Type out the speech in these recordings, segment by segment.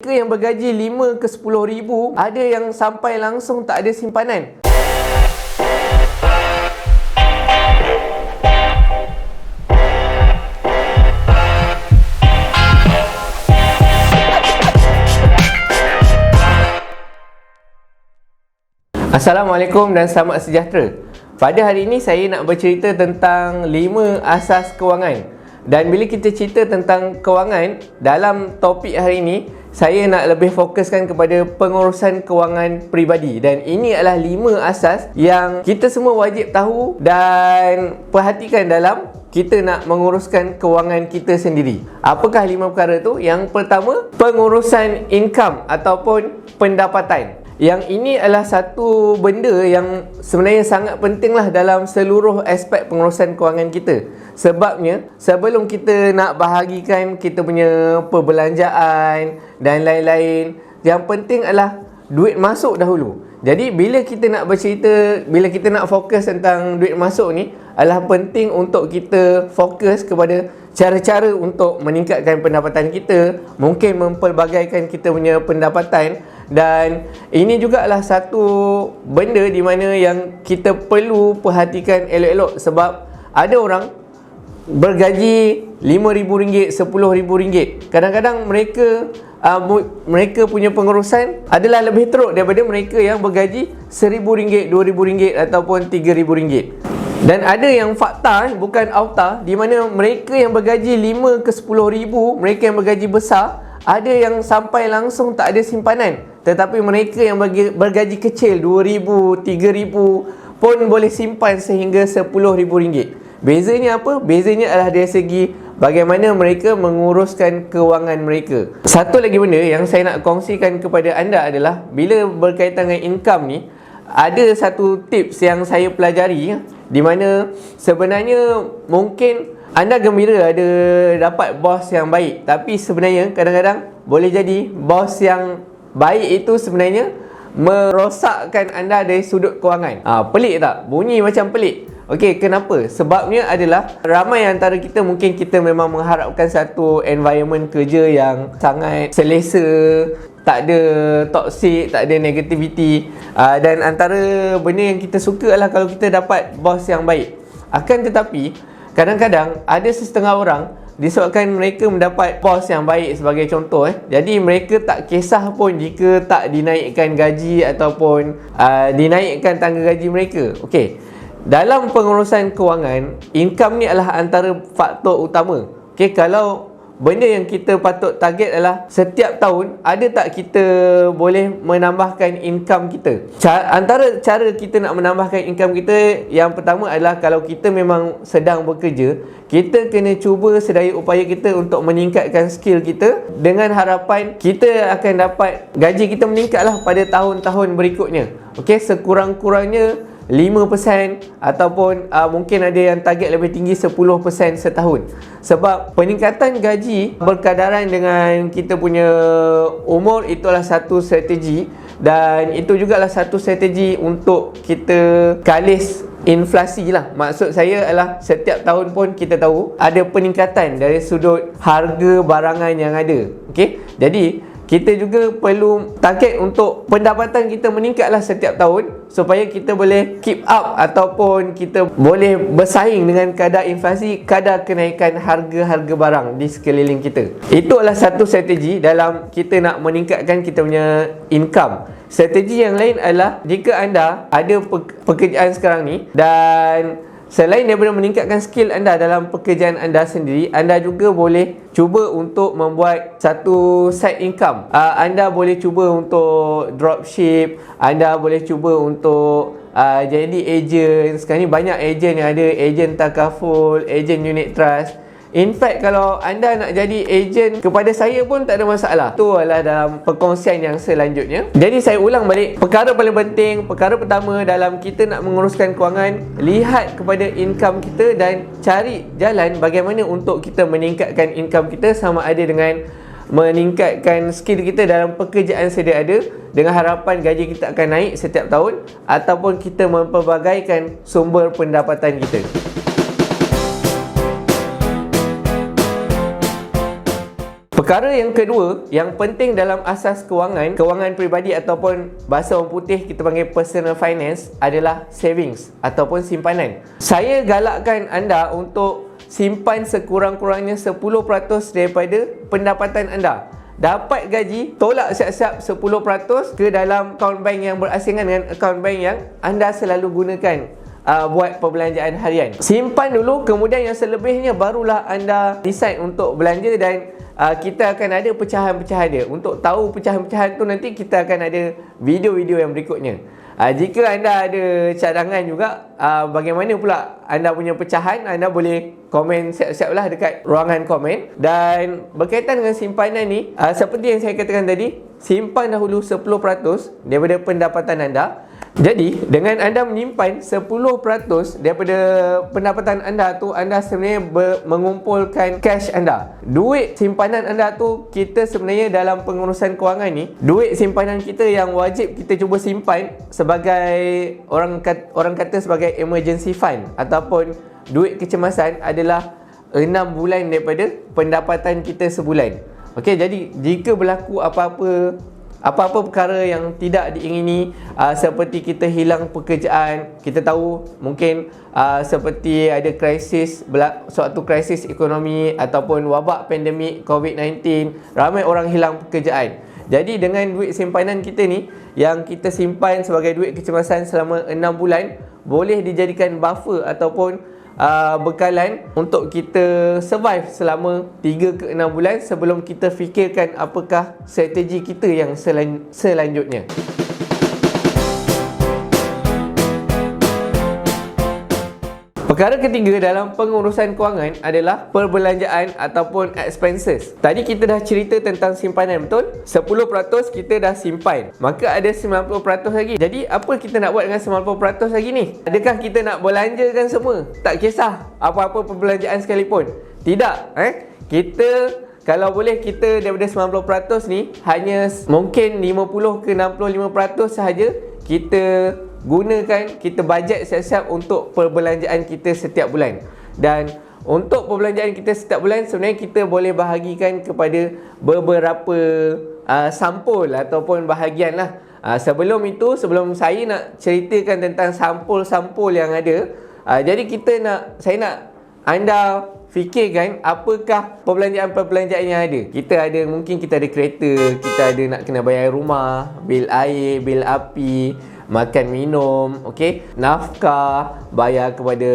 mereka yang bergaji 5 ke 10 ribu, ada yang sampai langsung tak ada simpanan. Assalamualaikum dan selamat sejahtera. Pada hari ini saya nak bercerita tentang 5 asas kewangan. Dan bila kita cerita tentang kewangan, dalam topik hari ini saya nak lebih fokuskan kepada pengurusan kewangan peribadi. Dan ini adalah 5 asas yang kita semua wajib tahu dan perhatikan dalam kita nak menguruskan kewangan kita sendiri. Apakah 5 perkara tu? Yang pertama, pengurusan income ataupun pendapatan. Yang ini adalah satu benda yang sebenarnya sangat pentinglah dalam seluruh aspek pengurusan kewangan kita. Sebabnya, sebelum kita nak bahagikan kita punya perbelanjaan dan lain-lain, yang penting adalah duit masuk dahulu. Jadi, bila kita nak bercerita, bila kita nak fokus tentang duit masuk ni, adalah penting untuk kita fokus kepada cara-cara untuk meningkatkan pendapatan kita, mungkin mempelbagaikan kita punya pendapatan. Dan ini juga adalah satu benda di mana yang kita perlu perhatikan elok-elok. Sebab ada orang bergaji RM5,000, RM10,000. Kadang-kadang mereka punya pengurusan adalah lebih teruk daripada mereka yang bergaji RM1,000, RM2,000 ataupun RM3,000. Dan ada yang fakta, bukan auta, di mana mereka yang bergaji 5 ke 10 ribu, mereka yang bergaji besar, ada yang sampai langsung tak ada simpanan. Tetapi mereka yang bergaji kecil, RM2,000, RM3,000 pun boleh simpan sehingga RM10,000. Bezanya apa? Bezanya adalah dari segi bagaimana mereka menguruskan kewangan mereka. Satu lagi benda yang saya nak kongsikan kepada anda adalah bila berkaitan dengan income ni, ada satu tips yang saya pelajari, di mana sebenarnya mungkin anda gembira ada dapat bos yang baik, tapi sebenarnya kadang-kadang boleh jadi bos yang baik itu sebenarnya merosakkan anda dari sudut kewangan. Pelik tak? Bunyi macam pelik. Okey, kenapa? Sebabnya adalah ramai antara kita mungkin kita memang mengharapkan satu environment kerja yang sangat selesa, tak ada toxic, tak ada negativity. Dan antara benda yang kita suka adalah kalau kita dapat bos yang baik. Akan tetapi, kadang-kadang ada setengah orang disebabkan mereka mendapat bos yang baik sebagai contoh, jadi mereka tak kisah pun jika tak dinaikkan gaji ataupun dinaikkan tangga gaji mereka. Okey, dalam pengurusan kewangan, income ni adalah antara faktor utama. Okey, kalau benda yang kita patut target adalah setiap tahun ada tak kita boleh menambahkan income kita. Antara cara kita nak menambahkan income kita, yang pertama adalah kalau kita memang sedang bekerja, kita kena cuba sedaya upaya kita untuk meningkatkan skill kita, dengan harapan kita akan dapat gaji kita meningkatlah pada tahun-tahun berikutnya. Okey, sekurang-kurangnya 5% ataupun mungkin ada yang target lebih tinggi 10% setahun. Sebab peningkatan gaji berkadaran dengan kita punya umur, itulah satu strategi. Dan itu juga adalah satu strategi untuk kita kalis inflasi lah. Maksud saya adalah setiap tahun pun kita tahu ada peningkatan dari sudut harga barangan yang ada. Okey, jadi kita juga perlu target untuk pendapatan kita meningkatlah setiap tahun, supaya kita boleh keep up ataupun kita boleh bersaing dengan kadar inflasi, kadar kenaikan harga-harga barang di sekeliling kita. Itu adalah satu strategi dalam kita nak meningkatkan kita punya income. Strategi yang lain adalah jika anda ada pekerjaan sekarang ni, dan selain daripada meningkatkan skill anda dalam pekerjaan anda sendiri, anda juga boleh cuba untuk membuat satu side income. Anda boleh cuba untuk dropship, anda boleh cuba untuk jadi agent. Sekarang ni banyak agent yang ada, agent takaful, agent unit trust. In fact, kalau anda nak jadi ejen kepada saya pun tak ada masalah. Itu adalah dalam perkongsian yang selanjutnya. Jadi saya ulang balik, perkara paling penting, perkara pertama dalam kita nak menguruskan kewangan, lihat kepada income kita dan cari jalan bagaimana untuk kita meningkatkan income kita, sama ada dengan meningkatkan skill kita dalam pekerjaan sedia ada dengan harapan gaji kita akan naik setiap tahun, ataupun kita mempelbagaikan sumber pendapatan kita. Perkara yang kedua yang penting dalam asas kewangan peribadi ataupun bahasa orang putih kita panggil personal finance adalah savings ataupun simpanan. Saya galakkan anda untuk simpan sekurang-kurangnya 10% daripada pendapatan anda. Dapat gaji, tolak siap-siap 10% ke dalam akaun bank yang berasingan dengan akaun bank yang anda selalu gunakan buat perbelanjaan harian. Simpan dulu, kemudian yang selebihnya barulah anda decide untuk belanja, dan kita akan ada pecahan-pecahan dia. Untuk tahu pecahan-pecahan tu nanti kita akan ada video-video yang berikutnya. Jika anda ada cadangan juga bagaimana pula anda punya pecahan, anda boleh komen siap-siap lah dekat ruangan komen. Dan berkaitan dengan simpanan ni, seperti yang saya katakan tadi, simpan dahulu 10% daripada pendapatan anda. Jadi dengan anda menyimpan 10% daripada pendapatan anda tu, anda sebenarnya mengumpulkan cash anda. Duit simpanan anda tu, kita sebenarnya dalam pengurusan kewangan ni, duit simpanan kita yang wajib kita cuba simpan sebagai orang kata sebagai emergency fund ataupun duit kecemasan adalah 6 bulan daripada pendapatan kita sebulan. Okey, jadi jika berlaku apa-apa perkara yang tidak diingini, seperti kita hilang pekerjaan, kita tahu mungkin seperti ada suatu krisis ekonomi ataupun wabak pandemik COVID-19, ramai orang hilang pekerjaan. Jadi dengan duit simpanan kita ni yang kita simpan sebagai duit kecemasan selama 6 bulan, boleh dijadikan buffer ataupun bekalan untuk kita survive selama 3 ke 6 bulan sebelum kita fikirkan apakah strategi kita yang selanjutnya. Perkara ketiga dalam pengurusan kewangan adalah perbelanjaan ataupun expenses. Tadi kita dah cerita tentang simpanan, betul? 10% kita dah simpan, maka ada 90% lagi. Jadi apa kita nak buat dengan 90% lagi ni? Adakah kita nak belanjakan semua? Tak kisah apa-apa perbelanjaan sekalipun. Tidak, kita kalau boleh, kita daripada 90% ni hanya mungkin 50 ke 65% sahaja kita gunakan, kita bajet siap-siap untuk perbelanjaan kita setiap bulan. Dan untuk perbelanjaan kita setiap bulan, sebenarnya kita boleh bahagikan kepada beberapa sampul ataupun bahagian lah. Sebelum saya nak ceritakan tentang sampul-sampul yang ada, jadi saya nak anda fikirkan apakah perbelanjaan-perbelanjaan yang ada. Mungkin kita ada kereta, kita ada nak kena bayar rumah, bil air, bil api, makan minum, nafkah, bayar kepada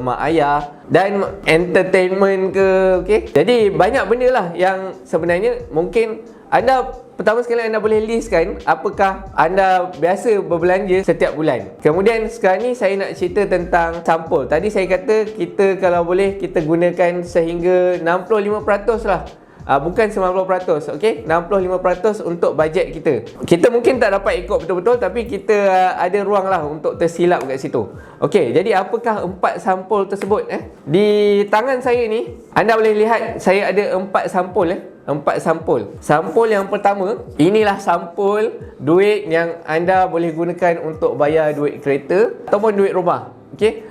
mak ayah, dan entertainment ke, Jadi banyak benda lah yang sebenarnya mungkin anda, pertama sekali anda boleh listkan apakah anda biasa berbelanja setiap bulan. Kemudian sekarang ni saya nak cerita tentang sampul. Tadi saya kata kita kalau boleh kita gunakan sehingga 65% lah. Bukan 90%, 65% untuk bajet kita. Kita mungkin tak dapat ikut betul-betul, tapi kita ada ruang lah untuk tersilap kat situ. Jadi apakah 4 sampul tersebut? Di tangan saya ni, anda boleh lihat saya ada 4 sampul. 4 sampul. Sampul yang pertama, inilah sampul duit yang anda boleh gunakan untuk bayar duit kereta ataupun duit rumah.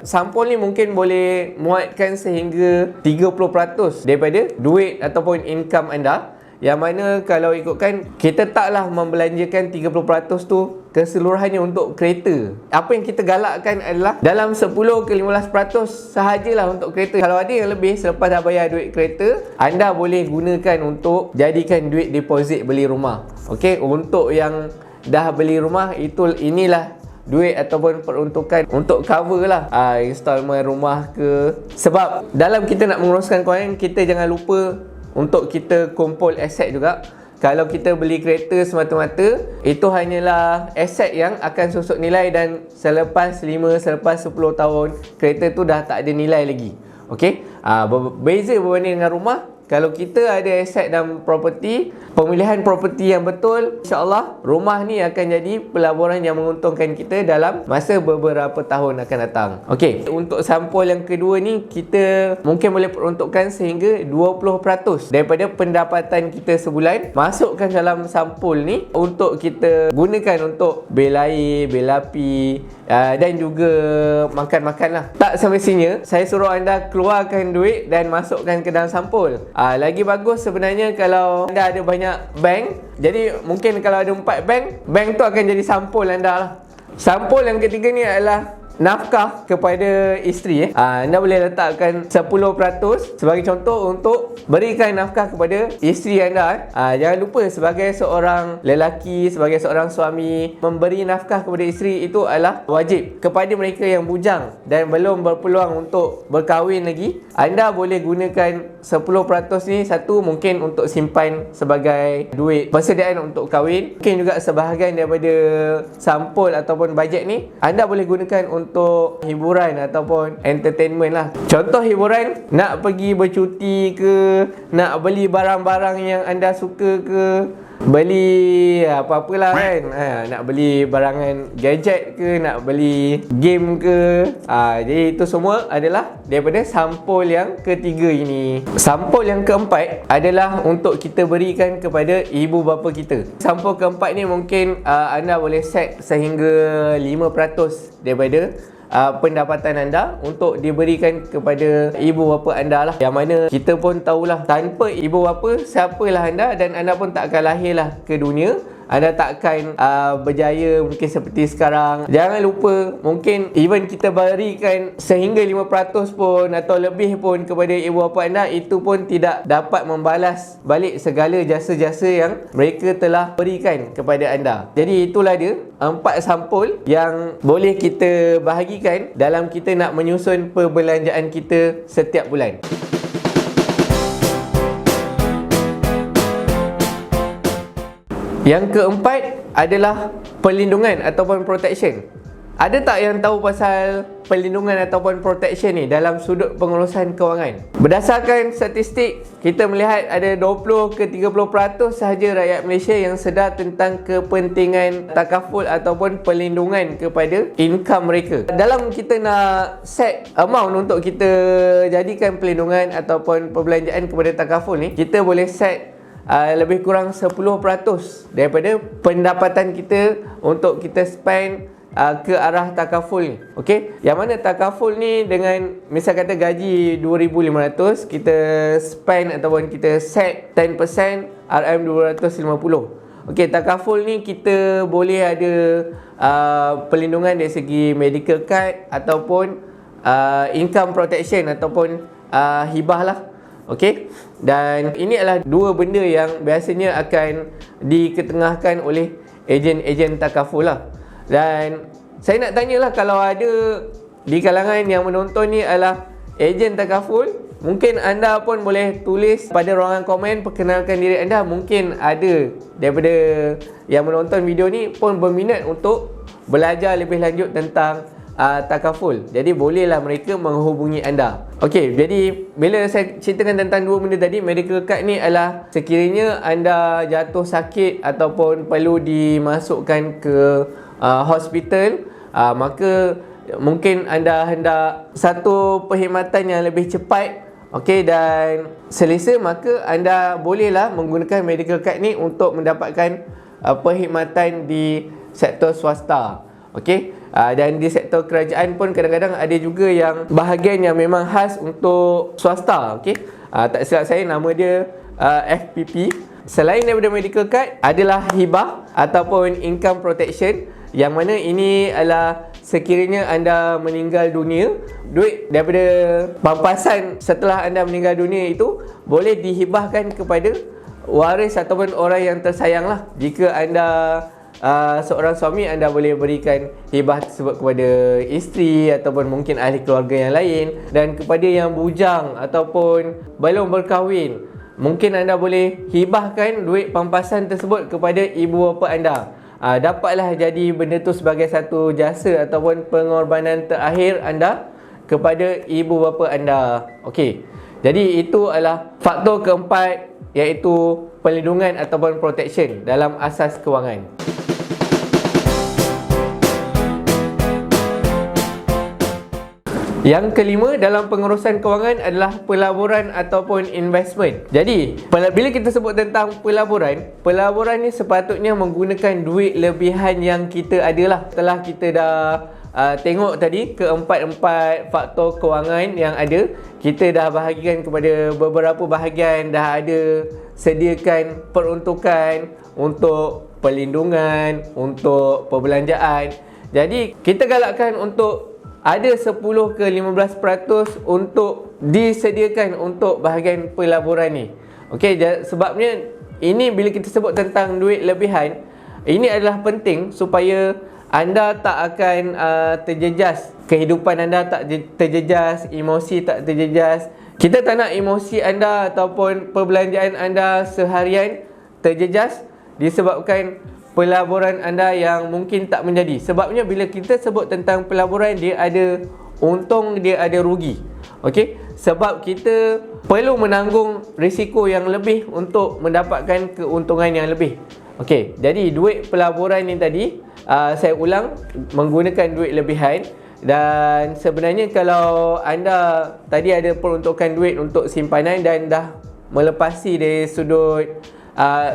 Sampul ni mungkin boleh muatkan sehingga 30% daripada duit ataupun income anda, yang mana kalau ikutkan, kita taklah membelanjakan 30% tu keseluruhannya untuk kereta. Apa yang kita galakkan adalah dalam 10 ke 15% sahajalah untuk kereta. Kalau ada yang lebih selepas dah bayar duit kereta, anda boleh gunakan untuk jadikan duit deposit beli rumah. Untuk yang dah beli rumah, inilah duit ataupun peruntukan untuk cover lah installment rumah ke. Sebab dalam kita nak menguruskan kewangan, kita jangan lupa untuk kita kumpul aset juga. Kalau kita beli kereta semata-mata, itu hanyalah aset yang akan susut nilai, dan selepas 10 tahun kereta tu dah tak ada nilai lagi. Berbeza berbanding dengan rumah. Kalau kita ada aset dan properti, pemilihan properti yang betul, insya-Allah rumah ni akan jadi pelaburan yang menguntungkan kita dalam masa beberapa tahun akan datang. Untuk sampul yang kedua ni, kita mungkin boleh peruntukkan sehingga 20% daripada pendapatan kita sebulan masukkan dalam sampul ni untuk kita gunakan untuk bil air, bil api, dan juga makan-makan lah. Tak semestinya saya suruh anda keluarkan duit dan masukkan ke dalam sampul. Lagi bagus sebenarnya kalau anda ada banyak bank. Jadi mungkin kalau ada 4 bank tu akan jadi sampul anda lah. Sampul yang ketiga ni adalah nafkah kepada isteri. Anda boleh letakkan 10% sebagai contoh untuk berikan nafkah kepada isteri anda. Jangan lupa sebagai seorang lelaki, sebagai seorang suami, memberi nafkah kepada isteri itu adalah wajib. Kepada mereka yang bujang dan belum berpeluang untuk berkahwin lagi, anda boleh gunakan 10% ni, satu mungkin untuk simpan sebagai duit persediaan untuk kahwin. Mungkin juga sebahagian daripada sampul ataupun bajet ni anda boleh gunakan untuk hiburan ataupun entertainment lah. Contoh hiburan, nak pergi bercuti ke, nak beli barang-barang yang anda suka ke, beli apa-apalah kan, nak beli barangan gadget ke, nak beli game ke. Jadi itu semua adalah daripada sampul yang ketiga ini. Sampul yang keempat adalah untuk kita berikan kepada ibu bapa kita. Sampul keempat ni mungkin anda boleh set sehingga 5% daripada pendapatan anda untuk diberikan kepada ibu bapa anda lah. Yang mana kita pun tahulah, tanpa ibu bapa siapalah anda, dan anda pun tak akan lahirlah ke dunia. Anda takkan berjaya mungkin seperti sekarang. Jangan lupa, mungkin even kita berikan sehingga 5% pun atau lebih pun kepada ibu bapa anda, itu pun tidak dapat membalas balik segala jasa-jasa yang mereka telah berikan kepada anda. Jadi itulah dia 4 sampul yang boleh kita bahagikan dalam kita nak menyusun perbelanjaan kita setiap bulan. Yang keempat adalah perlindungan ataupun protection. Ada tak yang tahu pasal perlindungan ataupun protection ni dalam sudut pengurusan kewangan? Berdasarkan statistik, kita melihat ada 20 ke 30% sahaja rakyat Malaysia yang sedar tentang kepentingan takaful ataupun perlindungan kepada income mereka. Dalam kita nak set amount untuk kita jadikan perlindungan ataupun perbelanjaan kepada takaful ni, kita boleh set lebih kurang 10% daripada pendapatan kita untuk kita spend ke arah takaful ni. Okey, yang mana takaful ni dengan misal kata gaji 2,500, kita spend ataupun kita set 10% RM250. Okey, takaful ni kita boleh ada perlindungan dari segi medical card ataupun income protection ataupun hibah lah. Okey, dan ini adalah dua benda yang biasanya akan diketengahkan oleh ejen-ejen takaful lah. Dan saya nak tanyalah, kalau ada di kalangan yang menonton ni adalah ejen takaful, mungkin anda pun boleh tulis pada ruangan komen, perkenalkan diri anda. Mungkin ada daripada yang menonton video ni pun berminat untuk belajar lebih lanjut tentang takaful. Jadi bolehlah mereka menghubungi anda. Okey, jadi bila saya ceritakan tentang dua benda tadi, medical card ni adalah sekiranya anda jatuh sakit ataupun perlu dimasukkan ke hospital, maka mungkin anda hendak satu perkhidmatan yang lebih cepat, okey, dan selesa, maka anda bolehlah menggunakan medical card ni untuk mendapatkan perkhidmatan di sektor swasta. Okey, dan di sektor kerajaan pun kadang-kadang ada juga yang bahagian yang memang khas untuk swasta. Okey, tak silap saya nama dia FPP. Selain daripada medical card, adalah hibah ataupun income protection, yang mana ini adalah sekiranya anda meninggal dunia, duit daripada pampasan setelah anda meninggal dunia itu boleh dihibahkan kepada waris ataupun orang yang tersayang lah. Jika anda seorang suami, anda boleh berikan hibah tersebut kepada isteri ataupun mungkin ahli keluarga yang lain. Dan kepada yang bujang ataupun belum berkahwin, mungkin anda boleh hibahkan duit pampasan tersebut kepada ibu bapa anda. Dapatlah jadi benda tu sebagai satu jasa ataupun pengorbanan terakhir anda kepada ibu bapa anda. Okey, jadi itu adalah faktor keempat, iaitu perlindungan ataupun protection dalam asas kewangan. Yang kelima dalam pengurusan kewangan adalah pelaburan ataupun investment. Jadi, bila kita sebut tentang pelaburan ni sepatutnya menggunakan duit lebihan yang kita ada lah. Setelah kita dah tengok tadi keempat-empat faktor kewangan yang ada. Kita dah bahagikan kepada beberapa bahagian, dah ada sediakan peruntukan untuk perlindungan, untuk perbelanjaan. Jadi kita galakkan untuk ada 10 ke 15% untuk disediakan untuk bahagian pelaburan ni. Okey, sebabnya ini bila kita sebut tentang duit lebihan, ini adalah penting supaya anda tak akan terjejas, kehidupan anda tak terjejas, emosi tak terjejas. Kita tak nak emosi anda ataupun perbelanjaan anda seharian terjejas disebabkan pelaburan anda yang mungkin tak menjadi. Sebabnya bila kita sebut tentang pelaburan, dia ada untung, dia ada rugi. Okey, sebab kita perlu menanggung risiko yang lebih untuk mendapatkan keuntungan yang lebih. Okey, jadi duit pelaburan ni tadi, saya ulang, menggunakan duit lebihan. Dan sebenarnya kalau anda tadi ada peruntukan duit untuk simpanan dan dah melepasi dari sudut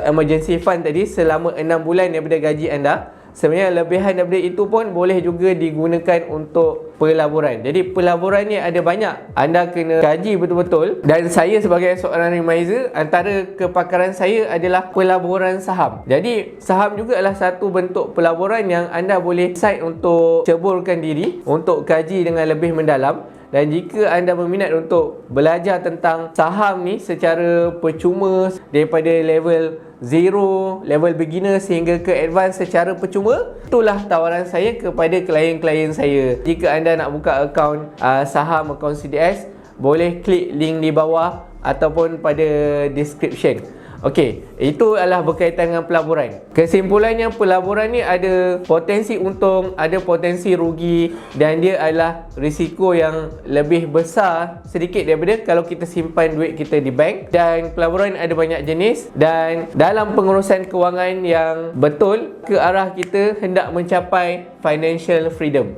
emergency fund tadi selama 6 bulan daripada gaji anda, sebenarnya lebihan daripada itu pun boleh juga digunakan untuk pelaburan. Jadi pelaburan ni ada banyak, anda kena kaji betul-betul. Dan saya sebagai seorang remiser, antara kepakaran saya adalah pelaburan saham. Jadi saham juga adalah satu bentuk pelaburan yang anda boleh decide untuk ceburkan diri, untuk kaji dengan lebih mendalam. Dan jika anda berminat untuk belajar tentang saham ni secara percuma daripada level 0, level beginner sehingga ke advance secara percuma, itulah tawaran saya kepada klien-klien saya. Jika anda nak buka akaun saham, akaun CDS, boleh klik link di bawah ataupun pada description. Okey, itu adalah berkaitan dengan pelaburan. Kesimpulannya, pelaburan ni ada potensi untung, ada potensi rugi, dan dia adalah risiko yang lebih besar sedikit daripada kalau kita simpan duit kita di bank. Dan pelaburan ada banyak jenis, dan dalam pengurusan kewangan yang betul ke arah kita hendak mencapai financial freedom.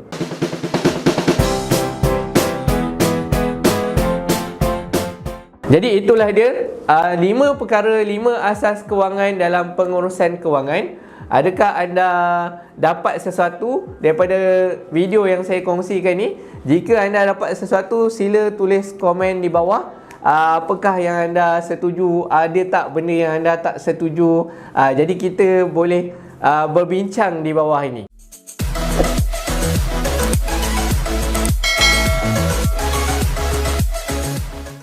Jadi itulah dia 5 perkara, 5 asas kewangan dalam pengurusan kewangan. Adakah anda dapat sesuatu daripada video yang saya kongsikan ni? Jika anda dapat sesuatu, sila tulis komen di bawah. Apakah yang anda setuju, ada tak benda yang anda tak setuju. Jadi kita boleh berbincang di bawah ini.